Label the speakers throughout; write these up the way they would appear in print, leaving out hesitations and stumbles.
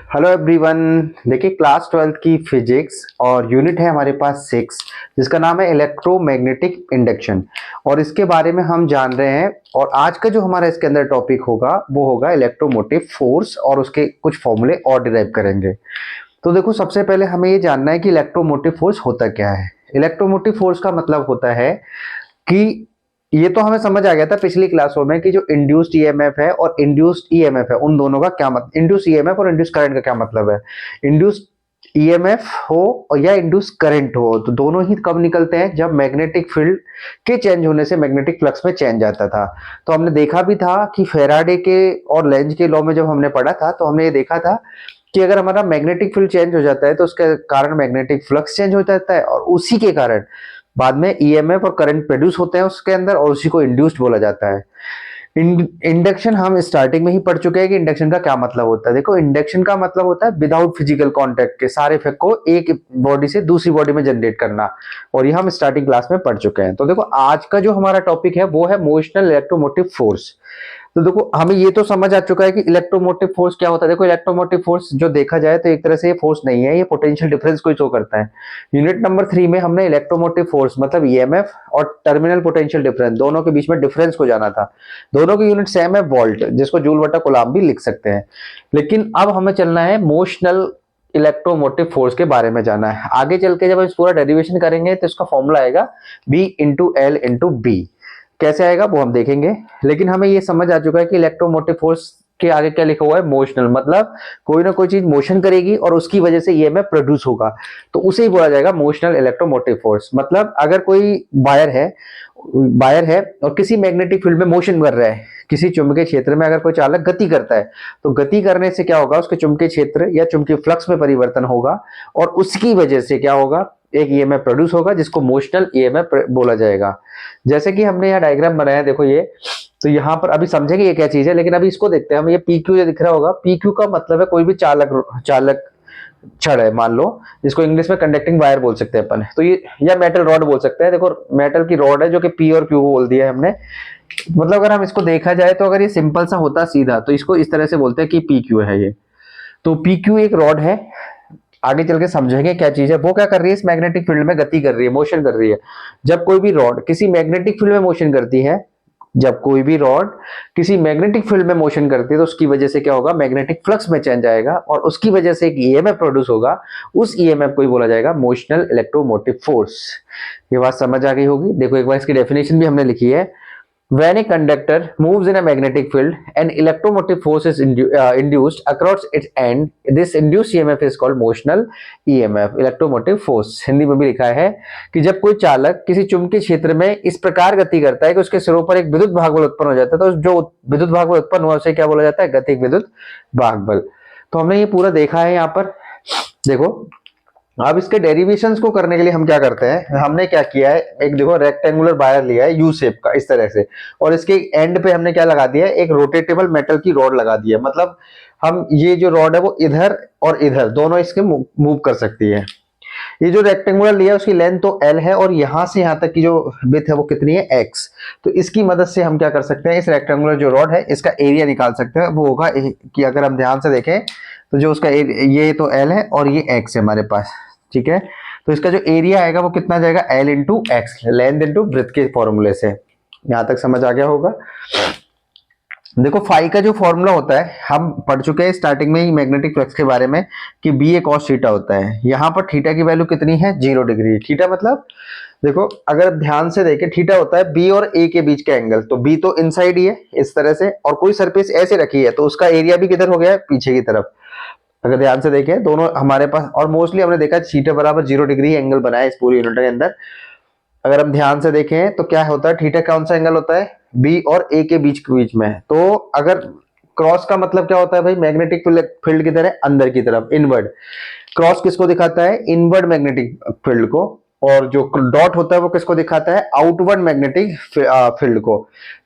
Speaker 1: Hello everyone. देखिए class 12th की physics और यूनिट है हमारे पास 6 जिसका नाम है इलेक्ट्रोमैग्नेटिक इंडक्शन और इसके बारे में हम जान रहे हैं। और आज का जो हमारा इसके अंदर टॉपिक होगा वो होगा इलेक्ट्रोमोटिव फोर्स और उसके कुछ फॉर्मूले और डिराइव करेंगे। तो देखो सबसे पहले हमें ये जानना है कि इलेक्ट्रोमोटिव फोर्स होता क्या है। इलेक्ट्रोमोटिव फोर्स का मतलब होता है कि ये तो हमें समझ आ गया था पिछली क्लासों में कि जो इंड्यूस्ड ईएमएफ है और इंड्यूस्ड ईएमएफ है उन दोनों का क्या मतलब, इंड्यूस्ड ईएमएफ और इंड्यूस्ड करंट का क्या मतलब है। इंड्यूस्ड ईएमएफ हो और या इंड्यूस्ड करंट हो तो दोनों ही कब निकलते हैं, जब मैग्नेटिक फील्ड के चेंज होने से मैग्नेटिक फ्लक्स में चेंज आता था। तो हमने देखा भी था कि फेराडे के और लेंज के लॉ में जब हमने पढ़ा था तो हमने ये देखा था कि अगर हमारा मैग्नेटिक फील्ड चेंज हो जाता है तो उसके कारण मैग्नेटिक फ्लक्स चेंज हो जाता है और उसी के कारण बाद में ईएमएफ और करंट प्रोड्यूस होते हैं उसके अंदर और उसी को इंड्यूस्ड बोला जाता है। इंडक्शन हम स्टार्टिंग में ही पढ़ चुके हैं कि इंडक्शन का क्या मतलब होता है। देखो इंडक्शन का मतलब होता है विदाउट फिजिकल कांटेक्ट के सारे इफेक्ट को एक बॉडी से दूसरी बॉडी में जनरेट करना, और ये हम स्टार्टिंग क्लास में पढ़ चुके हैं। तो देखो आज का जो हमारा टॉपिक है वो है मोशनल इलेक्ट्रोमोटिव फोर्स। तो देखो हमें ये तो समझ आ चुका है कि इलेक्ट्रोमोटिव फोर्स क्या होता है। देखो इलेक्ट्रोमोटिव फोर्स जो देखा जाए तो एक तरह से ये फोर्स नहीं है, ये पोटेंशियल डिफरेंस को शो करता है। यूनिट नंबर 3 में हमने इलेक्ट्रोमोटिव फोर्स मतलब ईएमएफ और टर्मिनल पोटेंशियल डिफरेंस दोनों के बीच में डिफरेंस को जाना था। दोनों की यूनिट सेम है वोल्ट, जिसको जूल बटा कूलम्ब भी लिख सकते हैं। लेकिन अब हमें चलना है मोशनल इलेक्ट्रोमोटिव फोर्स के बारे में जाना है। आगे चल के जब हम इस पूरा डेरिवेशन करेंगे तो इसका फॉर्मूला आएगा B into L into B. कैसे आएगा वो हम देखेंगे। लेकिन हमें ये समझ आ चुका है कि इलेक्ट्रोमोटिव फोर्स के आगे क्या लिखा हुआ है, मोशनल, मतलब कोई ना कोई चीज मोशन करेगी और उसकी वजह से ईएमएफ प्रोड्यूस होगा तो उसे ही बोला जाएगा मोशनल इलेक्ट्रोमोटिव फोर्स। मतलब अगर कोई वायर है और किसी मैग्नेटिक फील्ड में मोशन कर रहा है, किसी चुंबकीय क्षेत्र में अगर कोई चालक गति करता है तो गति करने से क्या होगा, उसके चुंबकीय क्षेत्र या चुंबकीय फ्लक्स में परिवर्तन होगा और उसकी वजह से क्या होगा, एक ईएमएफ प्रोड्यूस होगा जिसको मोशनल ईएमएफ बोला जाएगा। जैसे कि हमने यहाँ डायग्राम बनाया, देखो ये, तो यहाँ पर अभी समझेंगे ये क्या चीज है, लेकिन अभी इसको देखते हैं हम। ये पीक्यू जो दिख रहा होगा, पीक्यू का मतलब है कोई भी चालक चालक छड़ है, मान लो, जिसको इंग्लिश में कंडक्टिंग वायर बोल सकते हैं अपन, तो ये या मेटल रॉड बोल सकते हैं। देखो मेटल की रॉड है जो कि पी और क्यू बोल दिया है हमने। मतलब अगर हम इसको देखा जाए तो अगर ये सिंपल सा होता सीधा तो इसको इस तरह से बोलते हैं कि पी क्यू है ये। तो पी क्यू एक रॉड है, आगे चल के समझेंगे क्या चीज है। वो क्या कर रही है, इस मैग्नेटिक फील्ड में गति कर रही है, मोशन कर रही है। जब कोई भी रॉड किसी मैग्नेटिक फील्ड में मोशन करती है, जब कोई भी रॉड किसी मैग्नेटिक फील्ड में मोशन करती है तो उसकी वजह से क्या होगा, मैग्नेटिक फ्लक्स में चेंज आएगा और उसकी वजह से एक ईएमएफ प्रोड्यूस होगा। उस ईएमएफ को ही बोला जाएगा मोशनल इलेक्ट्रोमोटिव फोर्स। ये बात समझ आ गई होगी। देखो एक बार इसकी डेफिनेशन भी हमने लिखी है। When a conductor moves in a magnetic field, an electromotive force is induced across its end. This induced EMF is called motional EMF, electromotive force। Hindi में भी लिखा है कि जब कोई चालक किसी चुंबकीय क्षेत्र में इस प्रकार गति करता है कि उसके सिरों पर एक विद्युत भागबल उत्पन्न हो जाता है, तो जो विद्युत भागबल उत्पन्न हुआ उसे क्या बोला जाता है, गतिज विद्युत भागबल। तो हमने ये पूरा देखा है यहाँ पर। देखो अब इसके डेरिवेशंस को करने के लिए हम क्या करते हैं, हमने क्या किया है, एक देखो रेक्टेंगुलर वायर लिया है यू शेप का इस तरह से, और इसके एंड पे हमने क्या लगा दिया है, एक रोटेटेबल मेटल की रॉड लगा दी है। मतलब हम ये जो रॉड है वो इधर और इधर दोनों इसके मूव कर सकती है। ये जो रेक्टेंगुलर लिया है उसकी लेंथ तो एल है और यहां से यहां तक की जो विड्थ है वो कितनी है, एक्स। तो इसकी मदद से हम क्या कर सकते हैं, इस रेक्टेंगुलर जो रॉड है इसका एरिया निकाल सकते हैं। वो होगा कि अगर हम ध्यान से देखें तो जो उसका ये तो एल है और ये एक्स है हमारे पास, ठीक है। तो इसका जो एरिया आएगा वो कितना जाएगा, L into x, length into breadth के फॉर्मूले से। यहां तक समझ आ गया होगा। देखो फाई का जो फॉर्मूला होता है हम पढ़ चुके हैं स्टार्टिंग में ही मैग्नेटिक फ्लक्स के बारे में कि बी ए कॉस थीटा होता है। यहाँ पर थीटा की वैल्यू कितनी है, 0 डिग्री। थीटा मतलब देखो अगर ध्यान से देखें, थीटा होता है बी और ए के बीच का एंगल। तो बी तो इनसाइड ही है इस तरह से, और कोई सरफेस ऐसे रखी है तो उसका एरिया भी किधर हो गया है, पीछे की तरफ। अगर ध्यान से देखें दोनों हमारे पास, और मोस्टली हमने देखा थीटा बराबर 0 डिग्री एंगल बनाया इस पूरी यूनिट के अंदर। अगर हम ध्यान से देखें तो क्या होता है, थीटा कौन सा एंगल होता है, बी और ए के बीच में। तो अगर क्रॉस का मतलब क्या होता है भाई, मैग्नेटिक फील्ड की तरह अंदर की तरफ, इनवर्ड। क्रॉस किसको दिखाता है, इनवर्ड मैग्नेटिक फील्ड को, और जो डॉट होता है वो किसको दिखाता है, आउटवर्ड मैग्नेटिक फील्ड को।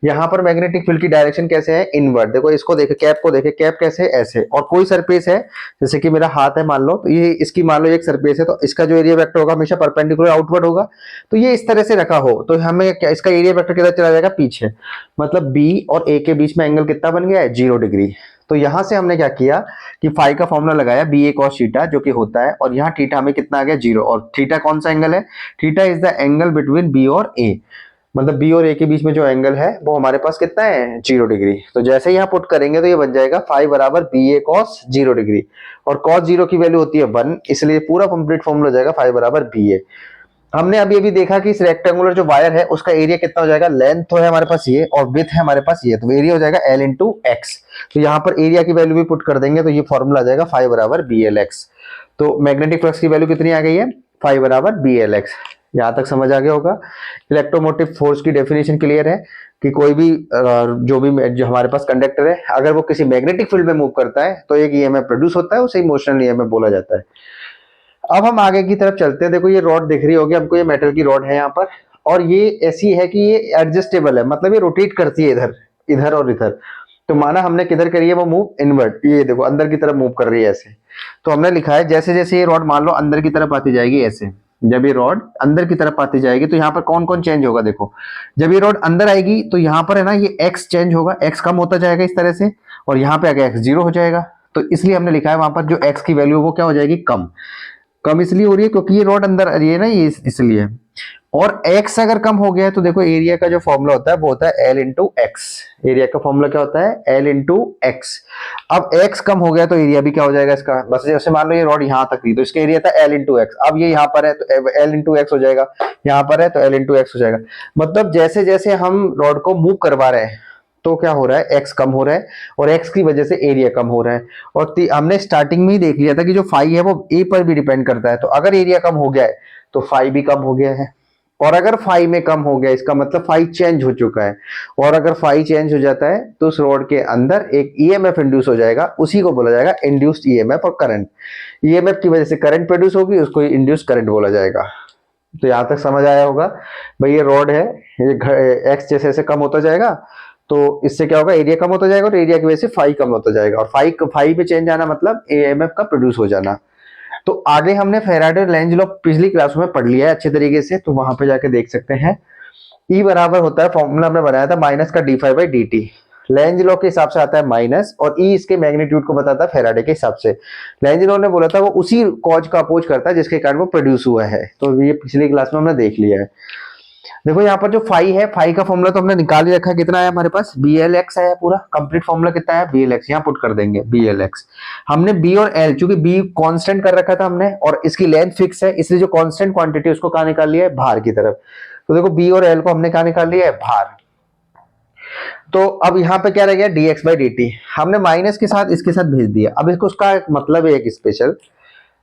Speaker 1: यहाँ पर मैग्नेटिक फील्ड की डायरेक्शन कैसे है, इनवर्ड। देखो इसको देखे, कैप को देखे, कैप कैसे ऐसे, और कोई सरफेस है जैसे कि मेरा हाथ है मान लो, तो ये इसकी मान लो एक सरफेस है तो इसका जो एरिया वेक्टर होगा हमेशा परपेंडिकुलर आउटवर्ड होगा। तो ये इस तरह से रखा हो तो हमें क्या, इसका एरिया वेक्टर किधर चला जाएगा, पीछे। मतलब बी और ए के बीच में एंगल कितना बन गया है, 0 डिग्री। तो यहां से हमने क्या किया कि फाई का फॉर्मूला लगाया बी ए कॉस थीटा जो कि होता है, और यहाँ थीटा हमें कितना आ गया 0, और थीटा कौन सा एंगल है, theta is the angle between B और ए, मतलब बी और ए के बीच में जो एंगल है वो हमारे पास कितना है 0 डिग्री। तो जैसे ही यहाँ पुट करेंगे तो ये बन जाएगा फाई बराबर बी ए कॉस 0 डिग्री, और कॉस 0 की वैल्यू होती है 1, इसलिए पूरा कंप्लीट फॉर्मूला हो जाएगा फाई बराबर बी ए। हमने अभी अभी देखा कि इस रेक्टेंगुलर जो वायर है उसका एरिया कितना हो जाएगा, लेंथ तो है हमारे पास ये और विड्थ है हमारे पास ये, तो एरिया हो जाएगा एल इंटू एक्स। तो यहाँ पर एरिया की वैल्यू भी पुट कर देंगे तो ये फॉर्मूला आ जाएगा फाई बराबर बी एल एक्स। तो मैग्नेटिक फ्लक्स की वैल्यू कितनी आ गई है, फाई बराबर बी एल एक्स। यहाँ तक समझ आ गया होगा। इलेक्ट्रोमोटिव फोर्स की डेफिनेशन क्लियर है कि कोई भी जो हमारे पास कंडक्टर है अगर वो किसी मैग्नेटिक फील्ड में मूव करता है तो एक ईएमएफ प्रोड्यूस होता है, उसे इमोशनल ईएमएफ बोला जाता है। अब हम आगे की तरफ चलते हैं। देखो ये रॉड दिख रही होगी हमको, ये मेटल की रॉड है यहाँ पर, और ये ऐसी है कि ये एडजस्टेबल है, मतलब ये रोटेट करती है इधर इधर और इधर। तो माना हमने किधर करी है वो मूव इनवर्ट, ये देखो अंदर की तरफ मूव कर रही है ऐसे। तो हमने लिखा है जैसे जैसे ये रॉड मान लो अंदर की तरफ आती जाएगी ऐसे, जब ये रॉड अंदर की तरफ आती जाएगी तो यहाँ पर कौन कौन चेंज होगा, देखो जब ये रॉड अंदर आएगी तो यहाँ पर है ना ये एक्स चेंज होगा, एक्स कम होता जाएगा इस तरह से, और यहाँ पे आगे एक्स 0 हो जाएगा। तो इसलिए हमने लिखा है वहां पर जो एक्स की वैल्यू वो क्या हो जाएगी, कम। कम इसलिए हो रही है क्योंकि ये रॉड अंदर आ रही है ना, ये इसलिए। और x अगर कम हो गया है तो देखो एरिया का जो फॉर्मूला होता है वो होता है L इंटू एक्स। एरिया का फॉर्मूला क्या होता है, L इंटू एक्स। अब x कम हो गया तो एरिया भी क्या हो जाएगा इसका, बस जैसे मान लो ये रॉड यहाँ तक थी तो इसका एरिया था L इंटू एक्स, अब ये यहाँ पर है तो L इंटू एक्स हो जाएगा, यहाँ पर है तो L इंटू एक्स हो जाएगा। मतलब जैसे जैसे हम रॉड को मूव करवा रहे हैं तो क्या हो रहा है, x कम हो रहा है और x की वजह से एरिया कम हो रहा है। और हमने स्टार्टिंग में ही देख लिया था कि जो फाई है वो a पर भी डिपेंड करता है, तो अगर एरिया कम हो गया है तो फाई भी कम हो गया है, और अगर फाई में कम हो गया इसका मतलब फाई चेंज हो चुका है, और अगर फाई चेंज हो जाता है तो उस रॉड के अंदर एक ईएमएफ इंड्यूस हो जाएगा, उसी को बोला जाएगा इंड्यूस्ड ईएमएफ और करंट। ईएमएफ की वजह से करंट प्रोड्यूस होगी, उसको इंड्यूस्ड करंट बोला जाएगा। तो यहां तक समझ आया होगा भाई, ये रॉड है, ये एक्स जैसे जैसे कम होता जाएगा तो इससे क्या होगा, एरिया कम होता जाएगा और एरिया की वजह से फाई कम होता जाएगा, और फाई पे चेंज आना मतलब ईएमएफ का प्रोड्यूस हो जाना। तो आगे हमने फेराडे लेंज लॉ पिछली क्लास में पढ़ लिया है अच्छे तरीके से, तो वहां पे जाके देख सकते हैं। ई बराबर होता है, फॉर्मूला हमने बनाया था माइनस का D phi by D T. Lenz law के हिसाब से आता है माइनस, और ई इसके मैग्नीट्यूड को बताता है फेराडे के हिसाब से। लेंज लॉ ने बोला था वो उसी कॉज का अपोज करता है जिसके कारण वो प्रोड्यूस हुआ है, तो ये पिछली क्लास में हमने देख लिया है। देखो यहाँ पर जो फाई है, फाई का फॉर्मूला तो हमने निकाल ही रखा है, कितना है हमारे पास बी एल एक्स है, पूरा कंप्लीट फॉर्मूला कितना है बी एल एक्स, यहाँ पुट कर देंगे बी एल एक्स। हमने बी और एल, चूंकि बी कांस्टेंट कर रखा था हमने और इसकी लेंथ फिक्स है, इसलिए जो कांस्टेंट क्वांटिटी उसको कहाँ निकाल लिया है, बाहर की तरफ। तो देखो बी और एल को हमने कहाँ निकाल लिया है, बाहर। तो अब यहाँ पे क्या रह गया, D x by D T, हमने माइनस के साथ इसके साथ भेज दिया। अब इसको उसका एक मतलब है एक स्पेशल,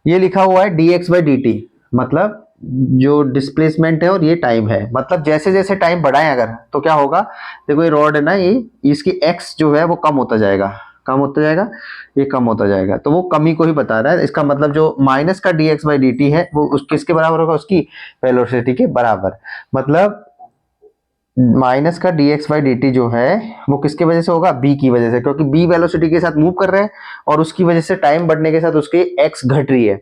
Speaker 1: ये लिखा हुआ है D x by D T, मतलब जो डिस्प्लेसमेंट है और ये टाइम है, मतलब जैसे जैसे टाइम बढ़ाएं अगर तो क्या होगा, देखो ये रॉड है ना, ये इसकी एक्स जो है वो कम होता जाएगा, कम होता जाएगा, ये कम होता जाएगा, तो वो कमी को ही बता रहा है। इसका मतलब जो माइनस का D x by D T है वो उस किसके बराबर होगा, उसकी वेलोसिटी के बराबर। मतलब माइनस का D x by D T जो है वो किसके वजह से होगा, बी की वजह से, क्योंकि बी वेलोसिटी के साथ मूव कर रहे हैं और उसकी वजह से टाइम बढ़ने के साथ उसकी एक्स घट रही है।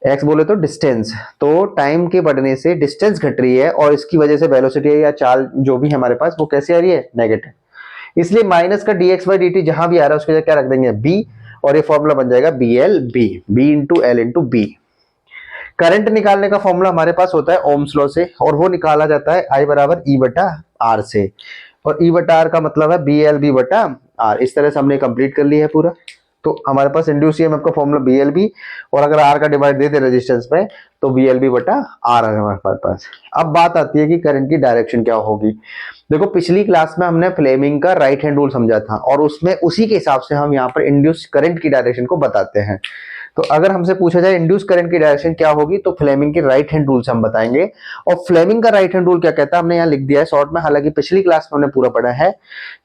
Speaker 1: एक्स बोले तो डिस्टेंस, तो टाइम के बढ़ने से डिस्टेंस घट रही है और इसकी वजह से वेलोसिटी या चाल जो भी हमारे पास वो कैसे आ रही है, नेगेटिव। इसलिए माइनस का D x by D T जहां भी आ रहा है उसके जगह क्या रख देंगे, बी, और ये फॉर्मूला बन जाएगा B L B, B into L into B. Current निकालने का फॉर्मूला हमारे पास होता है ओम्स लॉ से, और वो निकाला जाता है आई बराबर ई बटा आर से, और ई बटा आर का मतलब है बी एल बी बटा आर। इस तरह से हमने कंप्लीट कर लिया है पूरा। तो हमारे पास इंड्यूस ईएमएफ का फॉर्मूला बी एल बी, और अगर आर का डिवाइड दे दे रेजिस्टेंस में तो बी एल बी बटा आर है हमारे पास। अब बात आती है कि करंट की डायरेक्शन क्या होगी। देखो पिछली क्लास में हमने फ्लेमिंग का राइट हैंड रूल समझा था, और उसमें उसी के हिसाब से हम यहाँ पर इंड्यूस करंट की डायरेक्शन को बताते हैं। तो अगर हमसे पूछा जाए इंड्यूस करंट की डायरेक्शन क्या होगी तो फ्लेमिंग के राइट हैंड रूल से हम बताएंगे। और फ्लेमिंग का राइट हैंड रूल क्या कहता है हमने यहाँ लिख दिया है शॉर्ट में, हालांकि पिछली क्लास में हमने पूरा पढ़ा है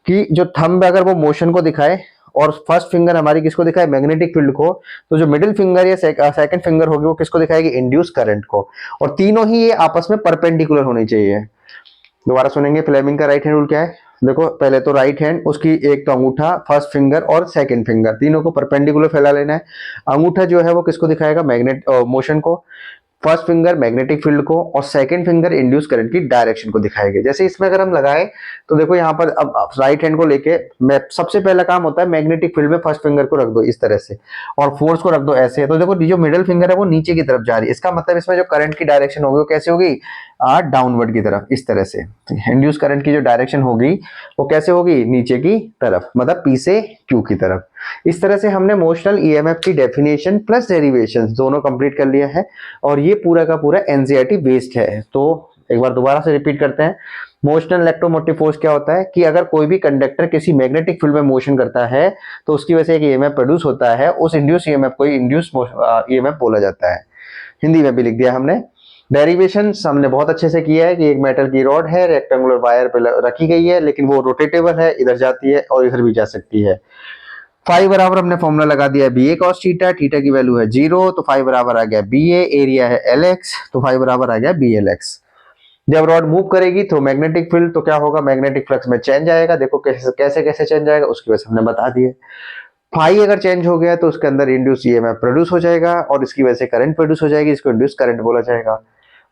Speaker 1: कि जो थंब अगर वो मोशन को दिखाए और फर्स्ट फिंगर हमारी किसको दिखाए, मैग्नेटिक फील्ड को, तो जो मिडिल फिंगर या सेकंड फिंगर होगी वो किसको दिखाएगी, इंड्यूस करंट को। और तीनों ही ये आपस में परपेंडिकुलर होनी चाहिए। दोबारा सुनेंगे फ्लेमिंग का राइट हैंड रूल क्या है। देखो पहले तो राइट हैंड, उसकी एक तो अंगूठा, फर्स्ट फिंगर और सेकंड फिंगर, तीनों को परपेंडिकुलर फैला लेना है। अंगूठा जो है वो किसको दिखाएगा, मैग्नेट मोशन को। फर्स्ट फिंगर मैग्नेटिक फील्ड को और सेकंड फिंगर इंड्यूस करंट की डायरेक्शन को दिखाएंगे। जैसे इसमें अगर हम लगाएं तो देखो यहाँ पर अब राइट हैंड को लेके मैं सबसे पहला काम होता है मैग्नेटिक फील्ड में फर्स्ट फिंगर को रख दो इस तरह से और फोर्स को रख दो ऐसे। तो देखो जो मिडिल फिंगर है वो नीचे की तरफ जा रही है, इसका मतलब इसमें जो करंट की डायरेक्शन होगी वो कैसे होगी, डाउनवर्ड की तरफ इस तरह से। इंड्यूस करंट की जो डायरेक्शन होगी वो कैसे होगी, नीचे की तरफ, मतलब पी से क्यू की तरफ। इस तरह से हमने मोशनल ईएमएफ की डेफिनेशन प्लस डेरिवेशन दोनों कंप्लीट कर लिया है और ये पूरा का पूरा एनसीईआरटी बेस्ड है। तो एक बार दोबारा से रिपीट करते हैं। मोशनल इलेक्ट्रोमोटिव फोर्स क्या होता है कि अगर कोई भी कंडक्टर किसी मैग्नेटिक फील्ड में मोशन करता है तो उसकी वजह से एक ईएमएफ प्रोड्यूस होता है, उस इंड्यूस ईएमएफ को इंड्यूस ईएमएफ बोला जाता है। हिंदी में भी लिख दिया हमने। डेरिवेशन हमने बहुत अच्छे से किया है कि एक मेटल की रॉड है, रेक्टेंगुलर वायर पे रखी गई है, लेकिन वो रोटेटेबल है, इधर जाती है और इधर भी जा सकती है। फाई बराबर हमने फॉर्मूला लगा दिया है बी ए कॉस थीटा, थीटा की वैल्यू है 0, तो फाई बराबर आ गया बी ए, एरिया है एल एक्स, तो फाई बराबर आ गया बी एल एक्स। जब रॉड मूव करेगी थ्रू मैग्नेटिक फील्ड तो क्या होगा, मैग्नेटिक फ्लक्स में चेंज आएगा। देखो कैसे कैसे चेंज आएगा उसकी वजह से हमने बता दिए। फाई अगर चेंज हो गया तो उसके अंदर इंड्यूस ईएमएफ प्रोड्यूस हो जाएगा और इसकी वजह से करंट प्रोड्यूस हो जाएगी, इसको इंड्यूस करंट बोला जाएगा।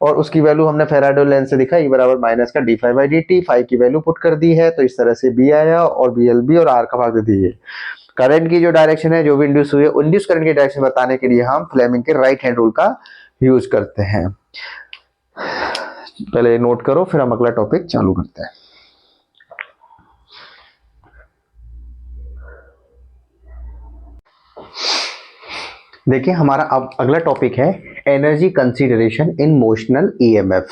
Speaker 1: और उसकी वैल्यू हमने फेराडे लेंथ से दिखा, ई बराबर माइनस का D phi by D T. Phi की वैल्यू पुट कर दी है तो इस तरह से बी आया और बी एल बी और आर का भाग दे दिए। करंट की जो डायरेक्शन है जो भी इंड्यूस हुई है, इंड्यूस करंट की डायरेक्शन बताने के लिए हम फ्लेमिंग के राइट हैंड रूल का यूज करते हैं। पहले नोट करो फिर हम अगला टॉपिक चालू करते हैं। देखिए हमारा अब अगला टॉपिक है एनर्जी कंसीडरेशन इन मोशनल ईएमएफ।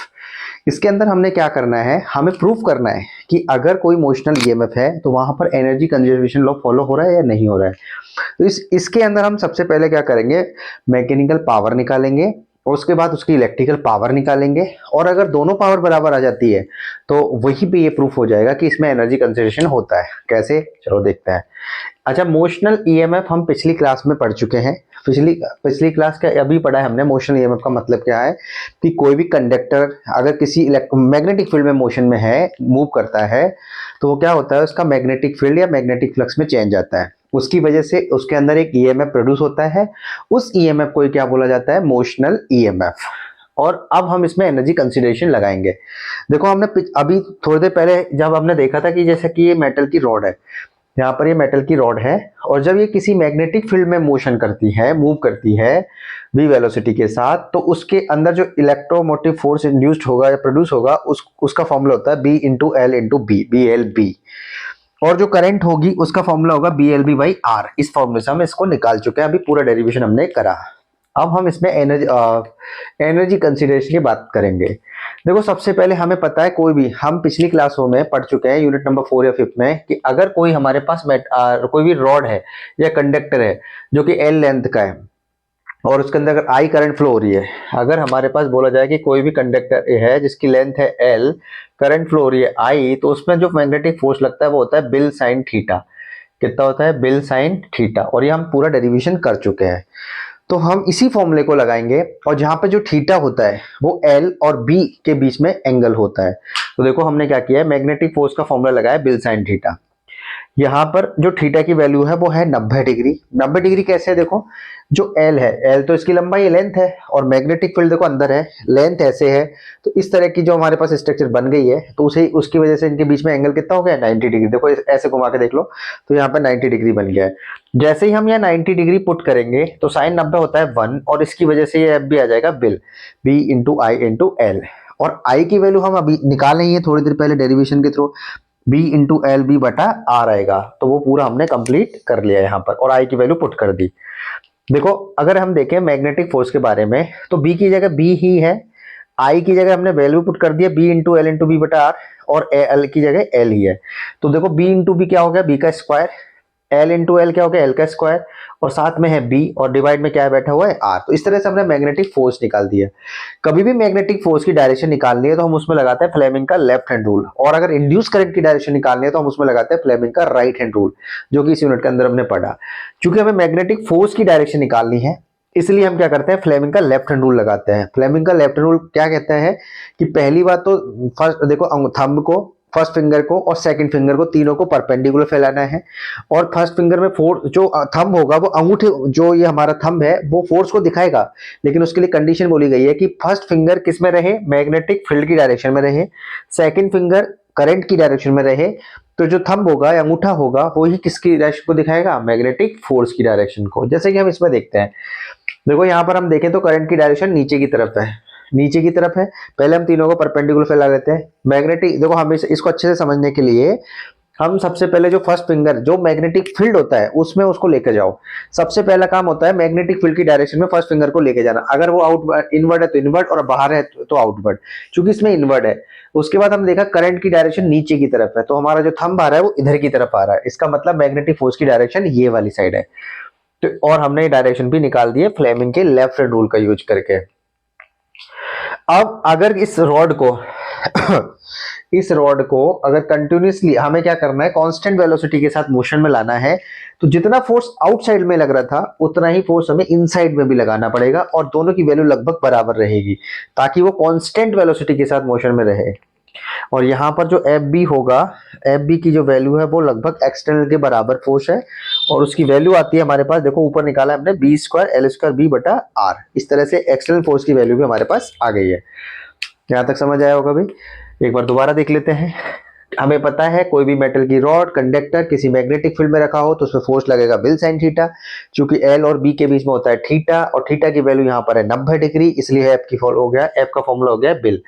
Speaker 1: इसके अंदर हमने क्या करना है, हमें प्रूफ करना है कि अगर कोई मोशनल ईएमएफ है तो वहां पर एनर्जी कंजर्वेशन लॉ फॉलो हो रहा है या नहीं हो रहा है। तो इसके अंदर हम सबसे पहले क्या करेंगे, मैकेनिकल पावर निकालेंगे और उसके बाद उसकी इलेक्ट्रिकल पावर निकालेंगे और अगर दोनों पावर बराबर आ जाती है तो वहीं पे ये प्रूफ हो जाएगा कि इसमें एनर्जी कंजर्वेशन होता है। कैसे, चलो देखते हैं। अच्छा, मोशनल ईएमएफ हम पिछली क्लास में पढ़ चुके हैं। पिछली क्लास का अभी पढ़ा है हमने। मोशनल ईएमएफ का मतलब क्या है कि कोई भी कंडक्टर अगर किसी मैग्नेटिक फील्ड में मोशन में है, मूव करता है, तो वो क्या होता है, उसका मैग्नेटिक फील्ड या मैग्नेटिक फ्लक्स में चेंज आता है, उसकी वजह से उसके अंदर एक ईएमएफ प्रोड्यूस होता है। उस ईएमएफ को क्या बोला जाता है, मोशनल ईएमएफ। और अब हम इसमें एनर्जी कंसीडरेशन लगाएंगे। देखो हमने अभी थोड़ी देर पहले जब हमने देखा था कि जैसे कि ये मेटल की रॉड है, यहाँ पर ये मेटल की रॉड है और जब ये किसी मैग्नेटिक फील्ड में मोशन करती है, मूव करती है v वेलोसिटी के साथ, तो उसके अंदर जो इलेक्ट्रोमोटिव फोर्स इंड्यूस्ड होगा या प्रोड्यूस होगा उसका फॉर्मूला होता है b into L into B, B L B. और जो करंट होगी उसका फॉर्मूला होगा B L B by R. इस फॉर्मूले से हम इसको निकाल चुके हैं, अभी पूरा डेरिवेशन हमने करा। अब हम इसमें एनर्जी कंसीडरेशन की बात करेंगे। देखो सबसे पहले हमें पता है, कोई भी हम पिछली क्लासों में पढ़ चुके हैं यूनिट नंबर 4 या 5 में, कि अगर कोई हमारे पास कोई भी रॉड है या कंडक्टर है जो कि एल लेंथ का है और उसके अंदर अगर आई करंट फ्लो हो रही है, अगर हमारे पास बोला जाए कि कोई भी कंडक्टर है जिसकी लेंथ है एल, करंट फ्लो हो रही है आई, तो उसमें जो मैग्नेटिक फोर्स लगता है वो होता है बिल साइन थीटा। कितना होता है, बिल साइन थीटा। और ये हम पूरा डेरिवेशन कर चुके हैं। तो हम इसी फॉर्मूले को लगाएंगे और जहां पे जो थीटा होता है वो एल और बी के बीच में एंगल होता है। तो देखो हमने क्या किया है, मैग्नेटिक फोर्स का फॉर्मूला लगाया बिल साइन थीटा। यहाँ पर जो थीटा की वैल्यू है वो है 90 डिग्री। 90 डिग्री कैसे है, देखो जो एल है, एल तो इसकी लंबाई लेंथ है और मैग्नेटिक फील्ड देखो अंदर है, लेंथ ऐसे है, तो इस तरह की जो हमारे पास स्ट्रक्चर बन गई है तो उसे उसकी वजह से इनके बीच में एंगल कितना हो गया, 90 डिग्री। देखो ऐसे घुमा के देख लो तो यहाँ पर 90 डिग्री बन गया है। जैसे ही हम यहाँ 90 डिग्री पुट करेंगे तो साइन 90 होता है 1 और इसकी वजह से ये एफ भी आ जाएगा बिल, बी इंटू आई इंटू एल। और आई की वैल्यू हम अभी निकाल रहे हैं थोड़ी देर पहले डेरिवेशन के through, B into L B बटा आर आएगा। तो वो पूरा हमने कंप्लीट कर लिया यहाँ पर और आई की वैल्यू पुट कर दी। देखो अगर हम देखें मैग्नेटिक फोर्स के बारे में तो बी की जगह बी ही है, आई की जगह हमने वैल्यू पुट कर दिया B into L into B बटा आर और एल की जगह एल ही है। तो देखो बी इंटू बी क्या हो गया, बी का स्क्वायर, एल इंटू एल क्या हो गया, एल का स्क्वायर, और साथ में है बी और डिवाइड में क्या बैठा हुआ है, आर। तो इस तरह से हमने मैग्नेटिक फोर्स निकाल दिया। कभी भी मैग्नेटिक फोर्स की डायरेक्शन निकालनी है तो हम उसमें लगाते हैं फ्लेमिंग का लेफ्ट हैंड रूल, और अगर इंड्यूस करंट की डायरेक्शन निकालनी है तो हम उसमें लगाते हैं फ्लेमिंग का राइट हैंड रूल, जो कि इस यूनिट के अंदर हमने पढ़ा। चूंकि हमें मैग्नेटिक फोर्स की डायरेक्शन निकालनी है इसलिए हम क्या करते हैं, फ्लेमिंग का लेफ्ट हैंड रूल लगाते हैं। फ्लेमिंग का लेफ्ट हैंड रूल क्या कहते हैं कि पहली बात तो फर्स्ट देखो थंब को फर्स्ट फिंगर को और सेकंड फिंगर को, तीनों को परपेंडिकुलर फैलाना है। और फर्स्ट फिंगर में फोर्स, जो थंब होगा वो अंगूठे, जो ये हमारा थंब है वो फोर्स को दिखाएगा, लेकिन उसके लिए कंडीशन बोली गई है कि फर्स्ट फिंगर किस में रहे, मैग्नेटिक फील्ड की डायरेक्शन में रहे, सेकंड फिंगर करंट की डायरेक्शन में रहे। तो जो थंब होगा या अंगूठा होगा वो ही किसकी डायरेक्शन को दिखाएगा, मैग्नेटिक फोर्स की डायरेक्शन को। जैसे कि हम इसमें देखते हैं, देखो यहाँ पर हम देखें तो करंट की डायरेक्शन नीचे की तरफ है, नीचे की तरफ है। पहले हम तीनों को परपेंडिकुलर फैला लेते हैं। मैग्नेटिक, देखो हम इसको अच्छे से समझने के लिए हम सबसे पहले जो फर्स्ट फिंगर, जो मैग्नेटिक फील्ड होता है उसमें उसको लेके जाओ। सबसे पहला काम होता है मैग्नेटिक फील्ड की डायरेक्शन में फर्स्ट फिंगर को लेके जाना। अगर वो आउट इनवर्ड है तो इनवर्ड, और बाहर है तो आउटवर्ड, क्योंकि इसमें इनवर्ड है। उसके बाद हम देखा करंट की डायरेक्शन नीचे की तरफ है, तो हमारा जो थंब आ रहा है वो इधर की तरफ आ रहा है, इसका मतलब मैग्नेटिक फोर्स की डायरेक्शन ये वाली साइड है। तो और हमने ये डायरेक्शन भी निकाल दी है फ्लेमिंग के लेफ्ट हैंड रूल का यूज करके। अब अगर इस रॉड को इस रॉड को अगर कंटिन्यूसली हमें क्या करना है, कांस्टेंट वेलोसिटी के साथ मोशन में लाना है, तो जितना फोर्स आउटसाइड में लग रहा था उतना ही फोर्स हमें इनसाइड में भी लगाना पड़ेगा, और दोनों की वैल्यू लगभग बराबर रहेगी ताकि वो कांस्टेंट वेलोसिटी के साथ मोशन में रहे। और यहाँ पर जो एफ बी होगा, एफ बी की जो वैल्यू है वो लगभग एक्सटर्नल के बराबर फोर्स है, और उसकी वैल्यू आती है हमारे पास, देखो ऊपर निकाला है हमने, B square L square B बटा आर। इस तरह से एक्सटर्नल फोर्स की वैल्यू भी हमारे पास आ गई है। यहाँ तक समझ आया होगा भाई? एक बार दोबारा देख लेते हैं। हमें पता है कोई भी मेटल की रॉड, कंडक्टर किसी मैग्नेटिक फील्ड में रखा हो तो उसमें फोर्स लगेगा बिल साइन थीटा, क्योंकि एल और बी के बीच में होता है थीटा, और थीटा की वैल्यू यहाँ पर है 90 डिग्री, इसलिए एफ की फॉलो हो गया, एफ का फॉर्मूला हो गया बिल।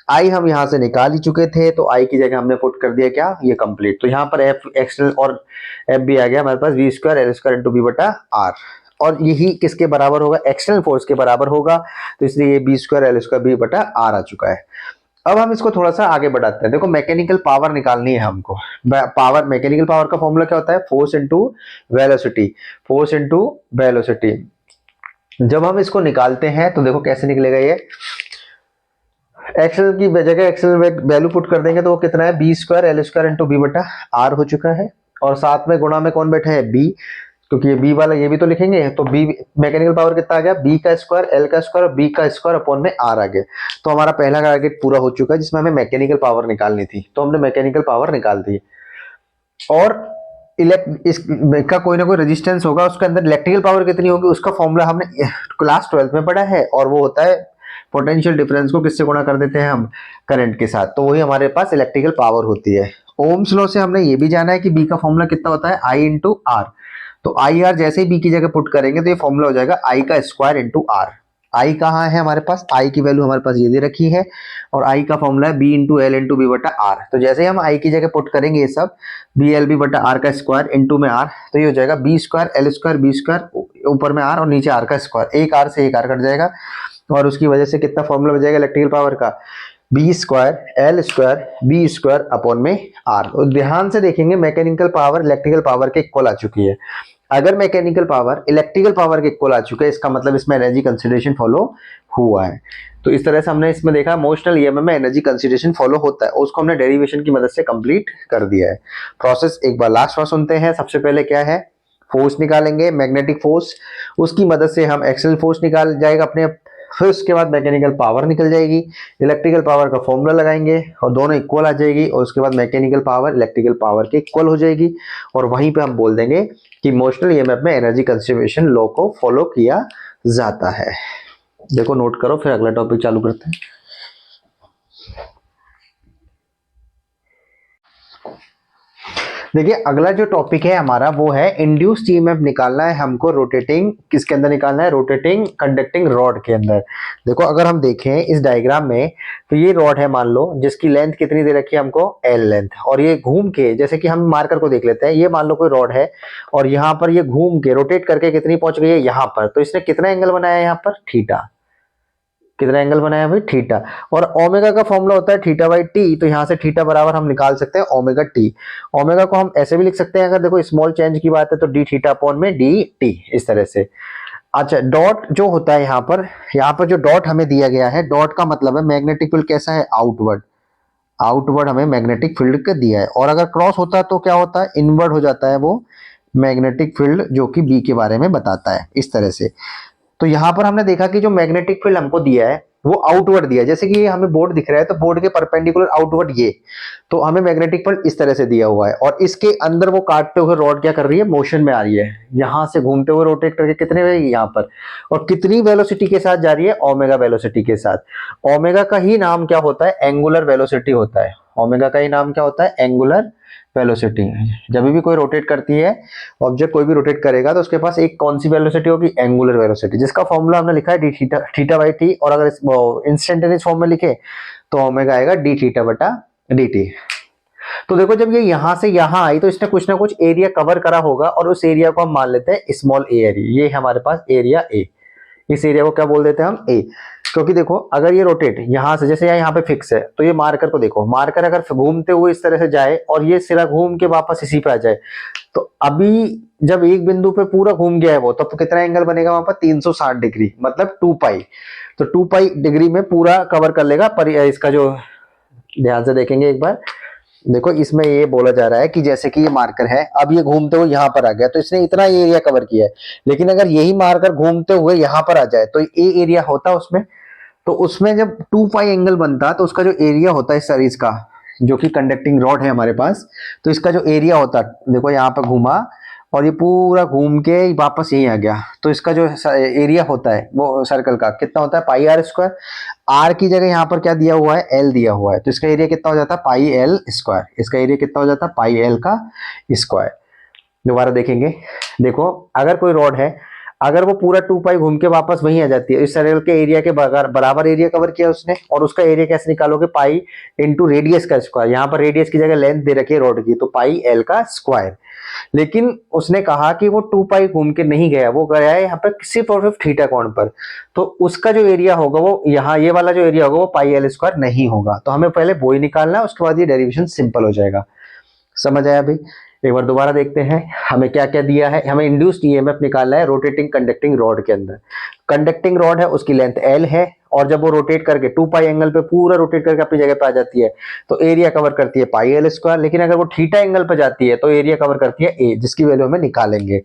Speaker 1: आई हम यहाँ से निकाल ही चुके थे, तो आई की जगह हमने पुट कर दिया क्या, ये कंप्लीट। तो यहाँ पर एफ एक्सटर्नल और एफ भी आ गया हमारे पास, V square L square into B बटा आर, और यही किसके बराबर होगा, एक्सटर्नल फोर्स के बराबर होगा, तो इसलिए ये B square L square B बटा आर आ चुका है। अब हम इसको थोड़ा सा आगे बढ़ाते हैं। देखो मैकेनिकल पावर निकालनी है हमको। पावर, मैकेनिकल पावर का फॉर्मूला क्या होता है, force into velocity, force into velocity. जब हम इसको निकालते हैं तो देखो कैसे निकलेगा, ये एक्सल की जगह एक्सल वैल्यू पुट कर देंगे तो वो कितना है, B square L square into B बटा आर हो चुका है, और साथ में गुणा में कौन बैठा है, बी, क्योंकि ये बी वाला ये भी तो लिखेंगे, तो बी मैकेनिकल पावर कितना आ गया, बी का स्क्वायर एल का स्क्वायर और बी का स्क्वायर अपॉन में आर आ गया। तो हमारा पहला टारगेट पूरा हो चुका है जिसमें हमें मैकेनिकल पावर निकालनी थी, तो हमने मैकेनिकल पावर निकाल दी। और इसका कोई ना कोई रेजिस्टेंस होगा, उसके अंदर इलेक्ट्रिकल पावर कितनी होगी उसका फॉर्मूला हमने क्लास 12th में पढ़ा है, और वो होता है पोटेंशियल डिफरेंस को किससे गुणा कर देते हैं हम, करंट के साथ, तो वही हमारे पास इलेक्ट्रिकल पावर होती है। ओम्स लॉ से हमने ये भी जाना है कि बी का फॉर्मूला कितना होता है, आई इंटू आर। तो आई आर जैसे ही बी की जगह पुट करेंगे तो ये फॉर्मूला हो जाएगा आई का स्क्वायर इंटू आर। आई कहाँ है हमारे पास, आई की वैल्यू हमारे पास ये दे रखी है, और आई का फॉर्मूला है B into L into B बटा आर। तो जैसे ही हम आई की जगह पुट करेंगे ये सब, बी एल बी बटा आर का स्क्वायर इंटू में आर, तो ये हो जाएगा B square L square B square, ऊपर में आर और नीचे आर का स्क्वायर, एक आर से एक आर कट जाएगा, और उसकी वजह से कितना फॉर्मूला हो जाएगा इलेक्ट्रिकल पावर का, B square L square B square upon में आर। और ध्यान से देखेंगे मैकेनिकल पावर इलेक्ट्रिकल पावर के इक्वल आ चुकी है। अगर मैकेनिकल पावर इलेक्ट्रिकल पावर के इक्वल आ चुका है, इसका मतलब इसमें एनर्जी कंसिडरेशन फॉलो हुआ है। तो इस तरह से हमने इसमें देखा मोशनल ईएमएफ में एनर्जी कंसिडरेशन फॉलो होता है, उसको हमने डेरिवेशन की मदद से कंप्लीट कर दिया है। प्रोसेस एक बार लास्ट बार सुनते हैं। सबसे पहले क्या है, फोर्स निकालेंगे, मैग्नेटिक फोर्स, उसकी मदद से हम एक्सटर्नल फोर्स निकाल जाएगा अपने, फिर उसके बाद मैकेनिकल पावर निकल जाएगी, इलेक्ट्रिकल पावर का फॉर्मूला लगाएंगे और दोनों इक्वल आ जाएगी, और उसके बाद मैकेनिकल पावर इलेक्ट्रिकल पावर के इक्वल हो जाएगी, और वहीं पे हम बोल देंगे कि मोशनल ईएमएफ में एनर्जी कंजर्वेशन लॉ को फॉलो किया जाता है। देखो नोट करो, फिर अगला टॉपिक चालू करते हैं। देखिए अगला जो टॉपिक है हमारा वो है इंड्यूस्ड ईएमएफ निकालना है हमको, रोटेटिंग किसके अंदर निकालना है, रोटेटिंग कंडक्टिंग रॉड के अंदर। देखो अगर हम देखें इस डायग्राम में, तो ये रॉड है मान लो, जिसकी लेंथ कितनी दे रखी है हमको, एल लेंथ, और ये घूम के, जैसे कि हम मार्कर को देख लेते हैं, ये मान लो कोई रॉड है और यहाँ पर ये घूम के रोटेट करके कितनी पहुंच गई है यहाँ पर, तो इसने कितना एंगल बनाया है यहाँ पर, थीटा। कितना एंगल बनाया भाई, थीटा। और ओमेगा का फॉर्मूला होता है थीटा बाई टी, तो यहाँ से थीटा बराबर हम निकाल सकते हैं ओमेगा टी। ओमेगा को हम ऐसे भी लिख सकते हैं, अगर देखो स्मॉल चेंज की बात है तो डी थीटा अपॉन में डी टी, इस तरह से। अच्छा डॉट जो होता है यहाँ पर जो डॉट हमें दिया गया है, डॉट का मतलब है मैग्नेटिक फील्ड कैसा है, आउटवर्ड, आउटवर्ड हमें मैग्नेटिक फील्ड का दिया है। और अगर क्रॉस होता है तो क्या होता है, इनवर्ड हो जाता है वो मैग्नेटिक फील्ड, जो कि बी के बारे में बताता है, इस तरह से। तो यहाँ पर हमने देखा कि जो मैग्नेटिक फील्ड हमको दिया है वो आउटवर्ड दिया है। जैसे कि ये हमें बोर्ड दिख रहा है तो बोर्ड के परपेंडिकुलर आउटवर्ड ये, तो हमें मैग्नेटिक फील्ड इस तरह से दिया हुआ है और इसके अंदर वो काटते हुए रॉड क्या कर रही है, मोशन में आ रही है, यहां से घूमते हुए रोटेट करके कितने वे यहाँ पर, और कितनी वेलोसिटी के साथ जा रही है, ओमेगा वेलोसिटी के साथ। ओमेगा का ही नाम क्या होता है, एंगुलर वेलोसिटी होता है। ओमेगा का ही नाम क्या होता है, एंगुलर वेलोसिटी। जब भी कोई रोटेट करती है, ऑब्जेक्ट कोई भी रोटेट करेगा तो उसके पास एक कौन सी वेलोसिटी होगी, एंगुलर वेलोसिटी, जिसका फॉर्मूला हमने लिखा है D theta, theta by T, और अगर इंस्टेंटेनियस फॉर्म में लिखे तो ओमेगा आएगा डी थीटा बटा डी टी। तो देखो जब ये यहां से यहां आई तो इसने कुछ ना कुछ एरिया कवर करा होगा और उस एरिया को हम मान लेते हैं स्मॉल ए एरिया। ये हमारे पास एरिया ए, इस एरिया को क्या बोल देते हैं हम, ए। क्योंकि देखो अगर ये रोटेट यहां से, जैसे यहाँ पे फिक्स है, तो ये मार्कर को देखो, मार्कर अगर घूमते हुए इस तरह से जाए और ये सिरा घूम के वापस इसी पे आ जाए, तो अभी जब एक बिंदु पे पूरा घूम गया है वो, तब तो कितना एंगल बनेगा वहां पर, 360 डिग्री, मतलब 2 पाई। तो 2 पाई डिग्री में पूरा कवर कर लेगा। पर इसका जो, ध्यान से देखेंगे एक बार, देखो इसमें ये बोला जा रहा है कि जैसे कि ये मार्कर है, अब ये घूमते हुए यहाँ पर आ गया तो इसने इतना एरिया कवर किया है, लेकिन अगर यही मार्कर घूमते हुए यहाँ पर आ जाए तो ये एरिया होता उसमें, तो उसमें जब 2 पाई एंगल बनता तो उसका जो एरिया होता है सीरीज का, जो कि कंडक्टिंग रॉड है हमारे पास, तो इसका जो एरिया होता, देखो यहाँ पर घूमा और ये पूरा घूम के वापस यहीं आ गया, तो इसका जो एरिया होता है वो सर्कल का कितना होता है, पाई आर स्क्वायर। आर की जगह यहाँ पर क्या दिया हुआ है, एल दिया हुआ है, तो इसका एरिया कितना हो जाता है, पाई एल स्क्वायर। इसका एरिया कितना हो जाता है, पाई एल का स्क्वायर। दोबारा देखेंगे, देखो अगर कोई रॉड है, अगर वो पूरा 2 पाई घूम के वापस वहीं आ जाती है, इस सर्कल के एरिया के बराबर एरिया कवर किया उसने, और उसका एरिया कैसे निकालोगे, पाई इंटू रेडियस का स्क्वायर। यहाँ पर रेडियस की जगह लेंथ दे रखी है रॉड की, तो पाई एल का स्क्वायर। लेकिन उसने कहा कि वो 2 पाई घूम के नहीं गया, वो गया है यहाँ पर सिर्फ और सिर्फ थीटा कोण पर, तो उसका जो एरिया होगा वो यहाँ, ये वाला जो एरिया होगा वो पाई एल स्क्वायर नहीं होगा। तो हमें पहले वो ही निकालना है, उसके बाद ये डेरिवेशन सिंपल हो जाएगा। समझ आया भाई? एक बार दोबारा देखते हैं हमें क्या क्या दिया है। हमें इंड्यूस्ड ईएमएफ निकालना है रोटेटिंग कंडक्टिंग रॉड के अंदर। कंडक्टिंग रॉड है, उसकी लेंथ एल है, और जब वो रोटेट करके 2 पाई एंगल पे पूरा रोटेट करके अपनी जगह पे आ जाती है तो एरिया कवर करती है पाई एल स्क्वायर। लेकिन अगर वो थीटा एंगल पे जाती है तो एरिया कवर करती है ए, जिसकी वैल्यू हमें निकालेंगे।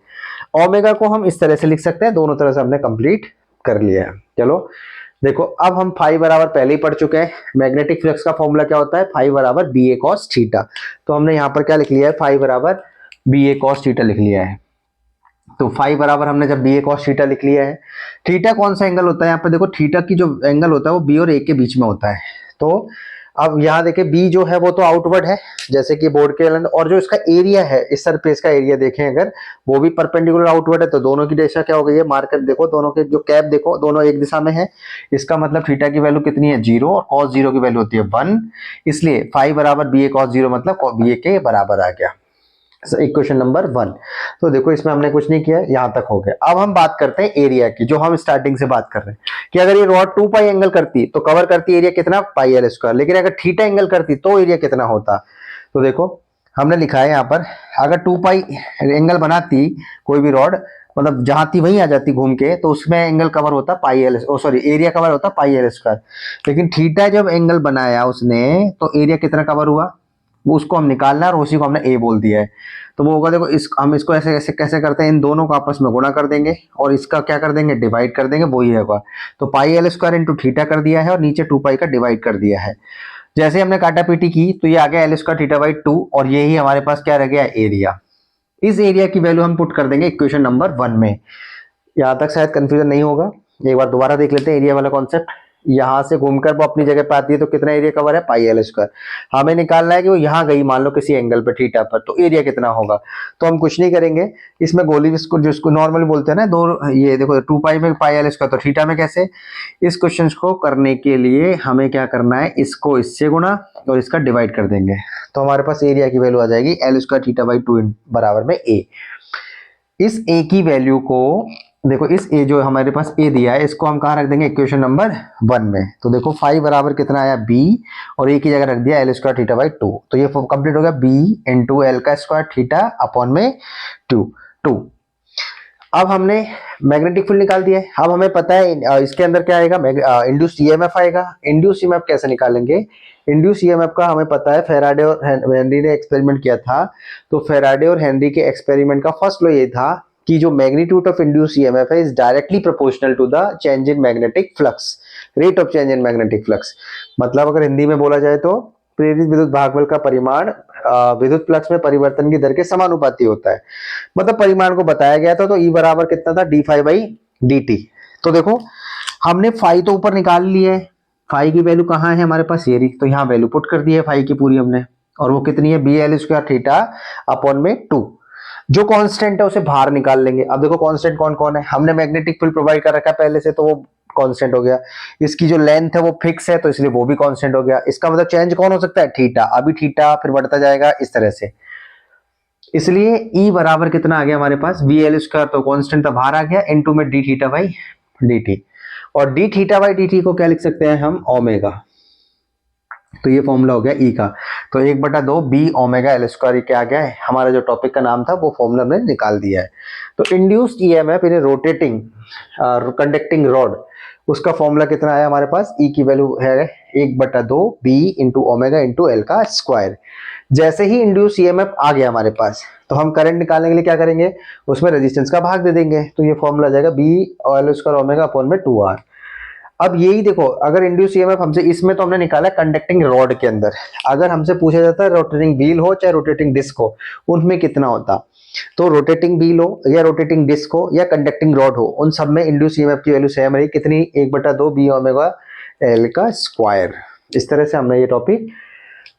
Speaker 1: ओमेगा को हम इस तरह से लिख सकते हैं, दोनों तरह से हमने कंप्लीट कर लिया है। चलो देखो अब हम फाई बराबर पहले ही पढ़ चुके हैं, मैग्नेटिक फ्लक्स का फॉर्मूला क्या होता है, फाई बराबर बी ए कॉस थीटा। तो हमने यहाँ पर क्या लिख लिया है, फाई बराबर बी ए कॉस थीटा लिख लिया है। तो फाई बराबर हमने जब बी ए कॉस थीटा लिख लिया है, थीटा कौन सा एंगल होता है, यहाँ पे देखो थीटा की जो एंगल होता है वो बी और ए के बीच में होता है। तो अब यहाँ देखिए बी जो है वो तो आउटवर्ड है, जैसे कि बोर्ड के अंदर, और जो इसका एरिया है, इस सरफेस का एरिया देखें अगर, वो भी परपेंडिकुलर आउटवर्ड है, तो दोनों की दिशा क्या हो गई है, मार्कर देखो दोनों के जो कैप देखो दोनों एक दिशा में है। इसका मतलब थीटा की वैल्यू कितनी है, 0, और कॉस 0 की वैल्यू होती है 1, इसलिए फाई बराबर बी ए कॉस 0 मतलब बी ए के बराबर आ गया। Equation number 1। तो देखो इसमें हमने कुछ नहीं किया, यहां तक हो गया। अब हम बात करते हैं एरिया की, जो हम स्टार्टिंग से बात कर रहे हैं कि अगर ये रॉड 2 पाई एंगल करती तो कवर करती एरिया कितना, पाई एल स्क्वायर, लेकिन अगर थीटा एंगल करती तो एरिया कितना होता। तो देखो हमने लिखा है यहाँ पर, अगर 2 पाई एंगल बनाती कोई भी रॉड, मतलब जहां थी वहीं आ जाती घूम के, तो उसमें एंगल कवर होता pi L, sorry area cover होता पाई एल स्क्वायर। लेकिन थीटा जब एंगल बनाया उसने तो एरिया कितना कवर हुआ, वो उसको हम निकालना है और उसी को हमने ए बोल दिया है। तो वो होगा, देखो हम इसको ऐसे ऐसे कैसे करते हैं, इन दोनों को आपस में गुणा कर देंगे और इसका क्या कर देंगे, डिवाइड कर देंगे, वो ही होगा। तो pi L square into theta कर दिया है और नीचे 2 पाई का डिवाइड कर दिया है। जैसे हमने काटा पीटी की तो ये आ गया एल स्क्वायर थीटा बाई 2, और यही हमारे पास क्या रह गया, एरिया। इस एरिया की वैल्यू हम पुट कर देंगे इक्वेशन नंबर 1 में। यहां तक शायद कंफ्यूजन नहीं होगा। एक बार दोबारा देख लेते हैं एरिया वाला कॉन्सेप्ट। यहां से घूमकर वो अपनी जगह पे आती है तो कितना एरिया कवर है, पाई एल स्क्वायर। हमें निकालना है कि वो यहां गई, मान लो किसी एंगल पे थीटा पर, तो एरिया कितना होगा। तो हम कुछ नहीं करेंगे, इसमें गोली इसको जिसको नॉर्मली बोलते हैं ना, दो ये देखो 2 पाई में पाई एल स्क्वायर, तो थीटा में कैसे। इस क्वेश्चन को करने के लिए हमें क्या करना है, इसको इससे गुणा और इसका डिवाइड कर देंगे, तो हमारे पास एरिया की वैल्यू आ जाएगी एल स्क्वायर थीटा बाई 2 बराबर में ए। इस ए की वैल्यू को देखो, इस ए जो हमारे पास ए दिया है इसको हम कहाँ रख देंगे, इक्वेशन नंबर 1 में। तो देखो फाई बराबर कितना आया, बी, और ए की जगह रख दिया एल स्क्वायर थीटा बाई 2। तो ये कंप्लीट हो गया, बी इंटू एल का स्क्वायर थीटा अपॉन में 2। अब हमने मैग्नेटिक फील्ड निकाल दिया है। अब हमें पता है इसके अंदर क्या आएगा, इंड्यूस्ड ईएमएफ आएगा। इंड्यूस्ड ईएमएफ कैसे निकालेंगे, इंड्यूस्ड ईएमएफ का हमें पता है, फेराडे और हेनरी ने एक्सपेरिमेंट किया था। तो फेराडे और हेनरी के एक्सपेरिमेंट का फर्स्ट लॉ ये था कि जो मैग्नीट्यूड ऑफ इंड्यूस्ड ईएमएफ है is directly proportional to the change in magnetic flux. Rate of change in magnetic flux, मतलब अगर हिंदी में बोला जाए तो प्रेरित विद्युत भागबल का परिमाण विद्युत फ्लक्स में परिवर्तन की दर के समानुपाती होता है। मतलब परिमाण को बताया गया था, तो ई बराबर कितना था, d phi by D t. तो देखो हमने फाई तो ऊपर निकाल लिया है, फाई की वैल्यू कहाँ है हमारे पास, ये तो यहाँ वैल्यू पुट कर दी है फाई की पूरी हमने, और वो कितनी है, B L square theta upon में 2। जो कांस्टेंट है उसे बाहर निकाल लेंगे। अब देखो कांस्टेंट कौन कौन है, हमने मैग्नेटिक फील्ड प्रोवाइड कर रखा है पहले से, तो वो कांस्टेंट हो गया। इसकी जो लेंथ है वो फिक्स है, तो इसलिए वो भी कांस्टेंट हो गया। इसका मतलब चेंज कौन हो सकता है, थीटा। अभी थीटा फिर बढ़ता जाएगा इस तरह से, इसलिए ई बराबर कितना आ गया हमारे पास, बी एल स्क्वायर तो कांस्टेंट था बाहर आ गया, इनटू में D theta by D T. और D theta by D T को क्या लिख सकते हैं हम, ओमेगा। तो ये फॉर्मूला हो गया ई का। तो 1/2 बी ओमेगा एल स्क्वायर क्या आ गया है, हमारा जो टॉपिक का नाम था वो फॉर्मूला हमने निकाल दिया है। तो induced EMF in rotating conducting rod, उसका फॉर्मूला कितना आया हमारे पास, ई की वैल्यू है 1/2 B into omega into L का स्क्वायर। जैसे ही इंड्यूस ईएमएफ आ गया हमारे पास, तो हम करंट निकालने के लिए क्या करेंगे, उसमें रेजिस्टेंस का भाग दे देंगे। तो ये फॉर्मूला आ जाएगा B L square omega upon में 2r। अब यही देखो, अगर इंड्यूस ईएमएफ हमसे, इसमें तो हमने निकाला कंडक्टिंग रॉड के अंदर, अगर हमसे पूछा जाता है रोटेटिंग व्हील हो चाहे रोटेटिंग डिस्क हो, उनमें कितना होता, तो रोटेटिंग व्हील हो या रोटेटिंग डिस्क हो या कंडक्टिंग रॉड हो, उन सब में इंड्यूस ईएमएफ की वैल्यू सेम रही, कितनी, 1/2 बी ओमेगा एल का स्क्वायर। इस तरह से हमने ये टॉपिक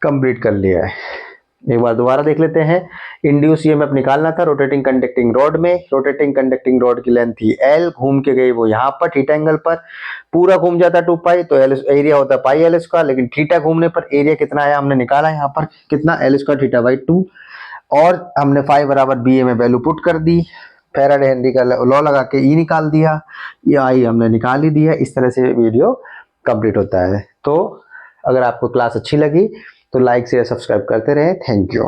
Speaker 1: कंप्लीट कर लिया है। एक बार दोबारा देख लेते हैं। इंड्यूस ईएमएफ निकालना था रोटेटिंग कंडक्टिंग रॉड में, रोटेटिंग कंडक्टिंग रॉड की लेंथ थी एल, घूम के गई वो यहाँ पर थीटा एंगल पर, पूरा घूम जाता 2 पाई, तो एल एरिया होता है पाई एल स्क्वायर, लेकिन थीटा घूमने पर एरिया कितना आया हमने निकाला यहाँ पर, कितना, एल स्क्वायर थीटा बाई 2। और हमने फाई बराबर बी ए में वैल्यू पुट कर दी, फैराडे हेनरी का लॉ लगा के ई निकाल दिया, ये आई हमने निकाल ही दिया। इस तरह से वीडियो कंप्लीट होता है। तो अगर आपको क्लास अच्छी लगी तो लाइक शेयर सब्सक्राइब करते रहें। Thank you.